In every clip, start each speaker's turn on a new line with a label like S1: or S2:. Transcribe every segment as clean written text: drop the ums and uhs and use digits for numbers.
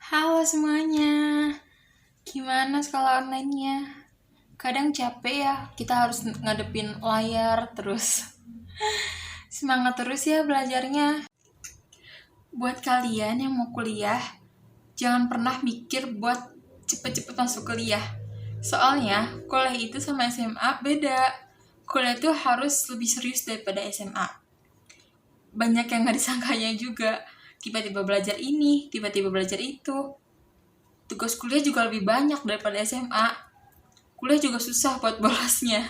S1: Halo semuanya, gimana sekolah online-nya? Kadang capek ya, kita harus ngadepin layar terus. Semangat terus ya belajarnya. Buat kalian yang mau kuliah, jangan pernah mikir buat cepet-cepet masuk kuliah. Soalnya, kuliah itu sama SMA beda. Kuliah itu harus lebih serius daripada SMA. Banyak yang gak disangkanya juga. Tiba-tiba belajar ini, tiba-tiba belajar itu. Tugas kuliah juga lebih banyak daripada SMA. Kuliah juga susah buat bolosnya.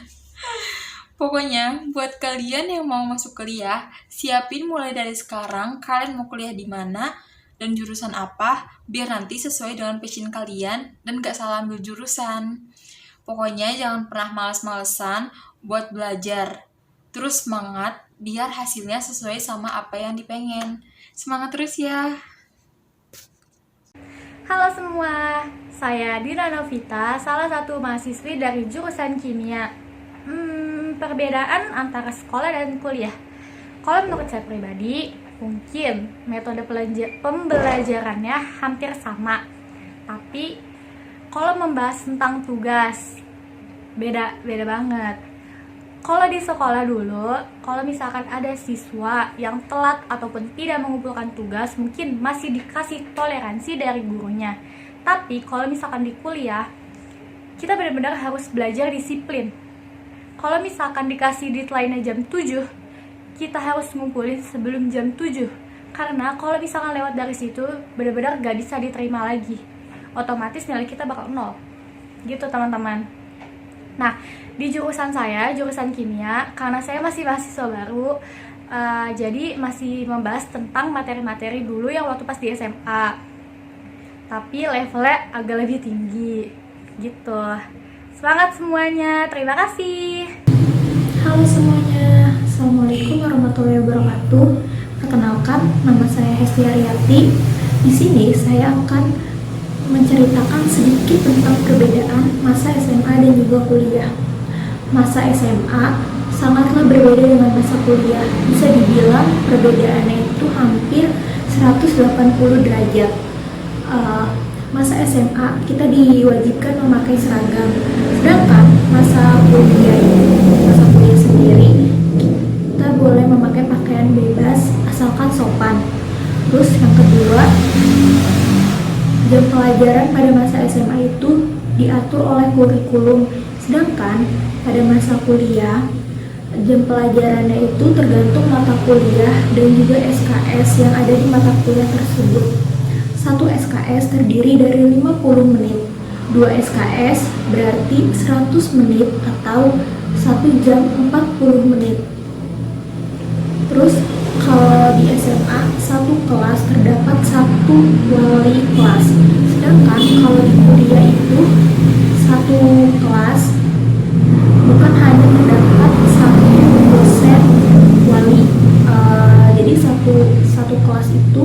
S1: Pokoknya, buat kalian yang mau masuk kuliah, siapin mulai dari sekarang kalian mau kuliah di mana dan jurusan apa, biar nanti sesuai dengan passion kalian dan gak salah ambil jurusan. Pokoknya jangan pernah males-malesan buat belajar. Terus semangat, biar hasilnya sesuai sama apa yang dipengen. Semangat terus ya!
S2: Halo semua, saya Dina Novita, salah satu mahasiswi dari jurusan kimia. Perbedaan antara sekolah dan kuliah. Kalau menurut saya pribadi, mungkin metode pembelajarannya hampir sama. Tapi kalau membahas tentang tugas, beda banget. Kalau di sekolah dulu, kalau misalkan ada siswa yang telat ataupun tidak mengumpulkan tugas, mungkin masih dikasih toleransi dari gurunya. Tapi kalau misalkan di kuliah, kita benar-benar harus belajar disiplin. Kalau misalkan dikasih deadline jam 7, kita harus ngumpulin sebelum jam 7. Karena kalau misalkan lewat dari situ, benar-benar gak bisa diterima lagi. Otomatis nilai kita bakal 0. Gitu teman-teman. Nah, di jurusan saya, jurusan kimia, karena saya masih mahasiswa baru, jadi masih membahas tentang materi-materi dulu yang waktu pas di SMA. Tapi levelnya agak lebih tinggi, gitu. Semangat semuanya, terima kasih.
S3: Halo semuanya, Assalamualaikum warahmatullahi wabarakatuh. Perkenalkan, nama saya Hesti Ariati. Di sini saya akan menceritakan sedikit tentang perbedaan masa SMA dan juga kuliah. Masa SMA sangatlah berbeda dengan masa kuliah. Bisa dibilang perbedaannya itu hampir 180 derajat. Masa SMA kita diwajibkan memakai seragam, sedangkan masa kuliah sendiri kita boleh memakai pakaian bebas asalkan sopan. Terus yang kedua, jam pelajaran pada masa SMA itu diatur oleh kurikulum, sedangkan pada masa kuliah jam pelajarannya itu tergantung mata kuliah dan juga SKS yang ada di mata kuliah tersebut. Satu SKS terdiri dari 50 menit, 2 SKS berarti 100 menit atau 1 jam 40 menit. Terus kalau di SMA satu kelas terdapat satu wali kelas, sedangkan kalau di kuliah itu satu kelas bukan hanya terdapat satu dosen wali, jadi satu kelas itu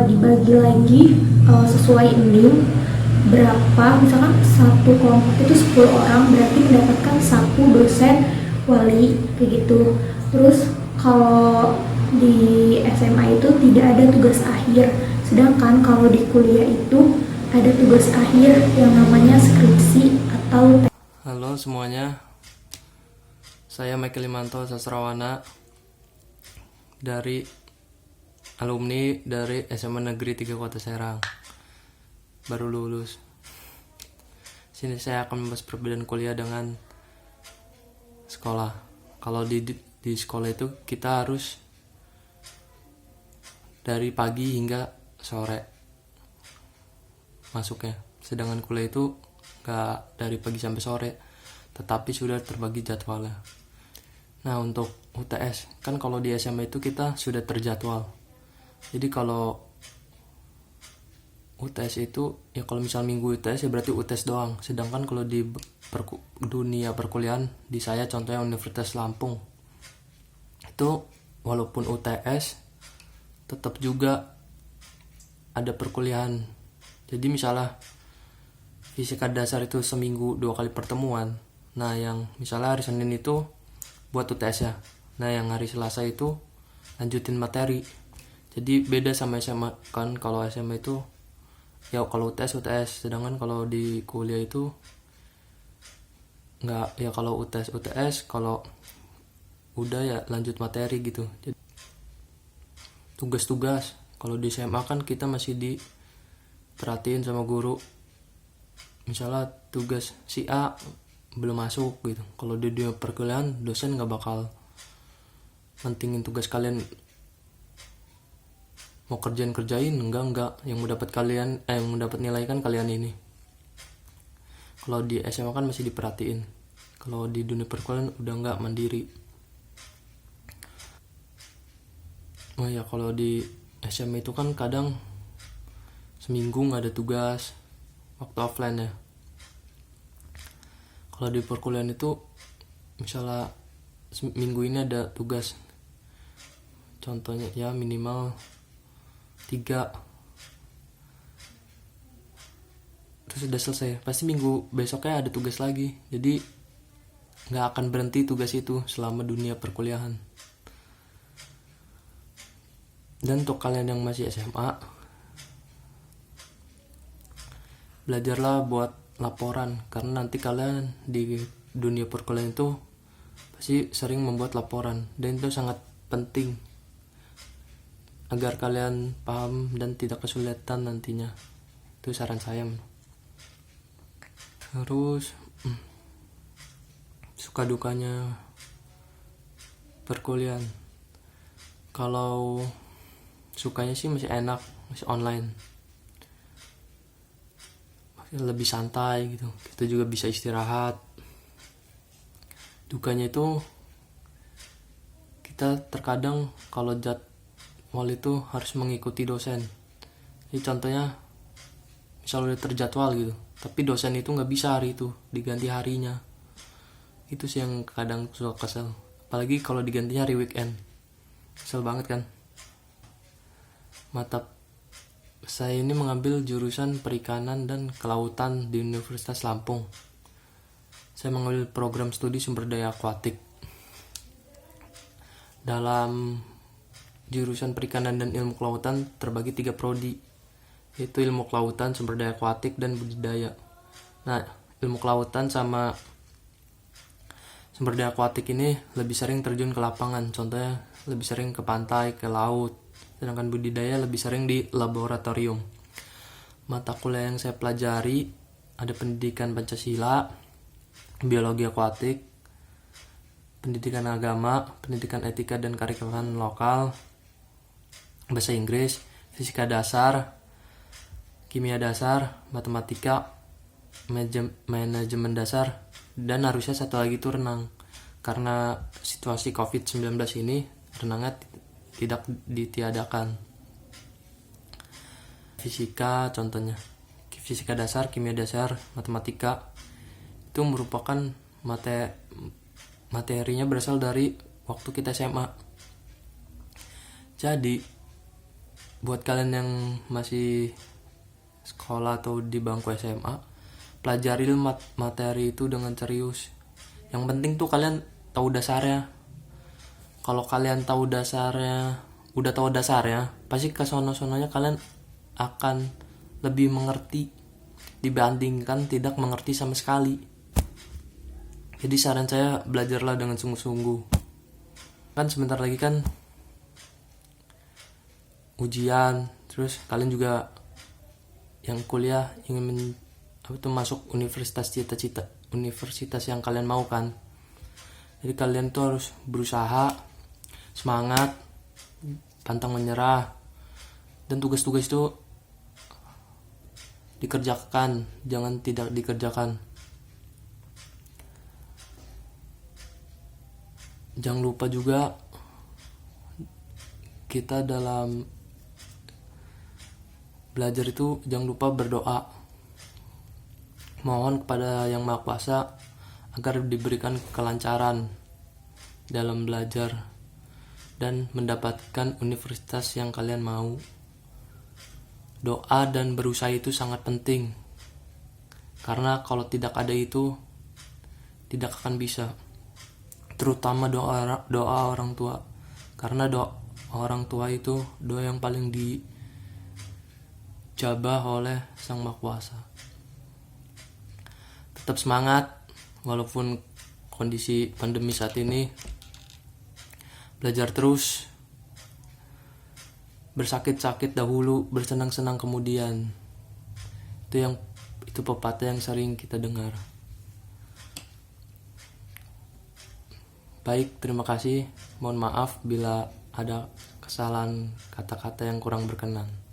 S3: dibagi lagi sesuai NIM berapa, misalkan satu kelompok itu 10 orang berarti mendapatkan satu dosen wali kayak gitu. Terus kalau di SMA itu tidak ada tugas akhir, sedangkan kalau di kuliah itu ada tugas akhir yang namanya skripsi atau
S4: Halo semuanya, saya Michael Limanto Sastrawana dari alumni dari SMA Negeri 3 Kota Serang, baru lulus. Sini saya akan membahas perbedaan kuliah dengan sekolah. Kalau di sekolah itu kita harus dari pagi hingga sore masuknya, sedangkan kuliah itu gak dari pagi sampai sore, tetapi sudah terbagi jadwalnya. Nah, untuk UTS kan kalau di SMA itu kita sudah terjadwal. Jadi kalau UTS itu ya kalau misal minggu UTS ya berarti UTS doang. Sedangkan kalau di dunia perkuliahan, di saya contohnya Universitas Lampung, itu walaupun UTS tetap juga ada perkuliahan. Jadi misalnya fisika dasar itu seminggu 2 kali pertemuan. Nah yang misalnya hari Senin itu buat UTS ya. Nah yang hari Selasa itu lanjutin materi. Jadi beda sama SMA kan, kalau SMA itu ya kalau UTS, sedangkan kalau di kuliah itu nggak. Ya kalau UTS kalau udah ya lanjut materi gitu. Jadi, tugas-tugas kalau di SMA kan kita masih diperhatiin sama guru, misalnya tugas si A belum masuk gitu. Kalau di dunia perkuliahan dosen nggak bakal pentingin tugas kalian mau kerjain enggak, yang mendapat nilai kan kalian ini. Kalau di SMA kan masih diperhatiin, kalau di dunia perkuliahan udah nggak mandiri. Oh ya, kalau di SMA itu kan kadang seminggu nggak ada tugas waktu offline ya. Kalau di perkuliahan itu misalnya minggu ini ada tugas, contohnya ya minimal 3, terus udah selesai, pasti minggu besoknya ada tugas lagi. Jadi nggak akan berhenti tugas itu selama dunia perkuliahan. Dan untuk kalian yang masih SMA, belajarlah buat laporan, karena nanti kalian di dunia perkuliahan itu pasti sering membuat laporan, dan itu sangat penting agar kalian paham dan tidak kesulitan nantinya. Itu saran saya. Terus suka dukanya perkuliahan, kalau sukanya sih masih enak, masih online, masih lebih santai gitu, kita juga bisa istirahat. Dukanya itu kita terkadang kalau jadwal itu harus mengikuti dosen. Jadi contohnya misal udah terjadwal gitu, tapi dosen itu nggak bisa hari itu, diganti harinya. Itu sih yang kadang suka kesel, apalagi kalau digantinya hari weekend, kesel banget kan. Mata saya ini mengambil jurusan perikanan dan kelautan di Universitas Lampung. Saya mengambil program studi sumber daya akuatik. Dalam jurusan perikanan dan ilmu kelautan terbagi 3 prodi, yaitu ilmu kelautan, sumber daya akuatik, dan budidaya. Nah, ilmu kelautan sama sumber daya akuatik ini lebih sering terjun ke lapangan, contohnya lebih sering ke pantai, ke laut. Sedangkan budidaya lebih sering di laboratorium. Mata kuliah yang saya pelajari ada pendidikan Pancasila, biologi akuatik, pendidikan agama, pendidikan etika dan kearifan lokal, bahasa Inggris, fisika dasar, kimia dasar, matematika, manajemen dasar, dan harusnya satu lagi itu renang. Karena situasi COVID-19 ini, renangnya tidak ditiadakan. Fisika contohnya, fisika dasar, kimia dasar, matematika itu merupakan materinya berasal dari waktu kita SMA. Jadi buat kalian yang masih sekolah atau di bangku SMA, pelajari materi itu dengan serius. Yang penting tuh kalian tahu dasarnya. Kalau kalian tahu dasarnya, udah tahu dasarnya, pasti kesono-sononya kalian akan lebih mengerti dibandingkan tidak mengerti sama sekali. Jadi saran saya, belajarlah dengan sungguh-sungguh. Kan sebentar lagi kan ujian, terus kalian juga yang kuliah ingin masuk universitas cita-cita, universitas yang kalian mau kan. Jadi kalian tuh harus berusaha, semangat, pantang menyerah, dan tugas-tugas itu dikerjakan, jangan tidak dikerjakan. Jangan lupa juga kita dalam belajar itu jangan lupa berdoa, mohon kepada Yang Maha Kuasa agar diberikan kelancaran dalam belajar dan mendapatkan universitas yang kalian mau. Doa dan berusaha itu sangat penting, karena kalau tidak ada itu tidak akan bisa. Terutama doa orang tua, karena doa orang tua itu doa yang paling dijabah oleh Sang Maha Kuasa. Tetap semangat walaupun kondisi pandemi saat ini. Belajar terus. Bersakit-sakit dahulu, bersenang-senang kemudian. Itu pepatah yang sering kita dengar. Baik, terima kasih. Mohon maaf bila ada kesalahan kata-kata yang kurang berkenan.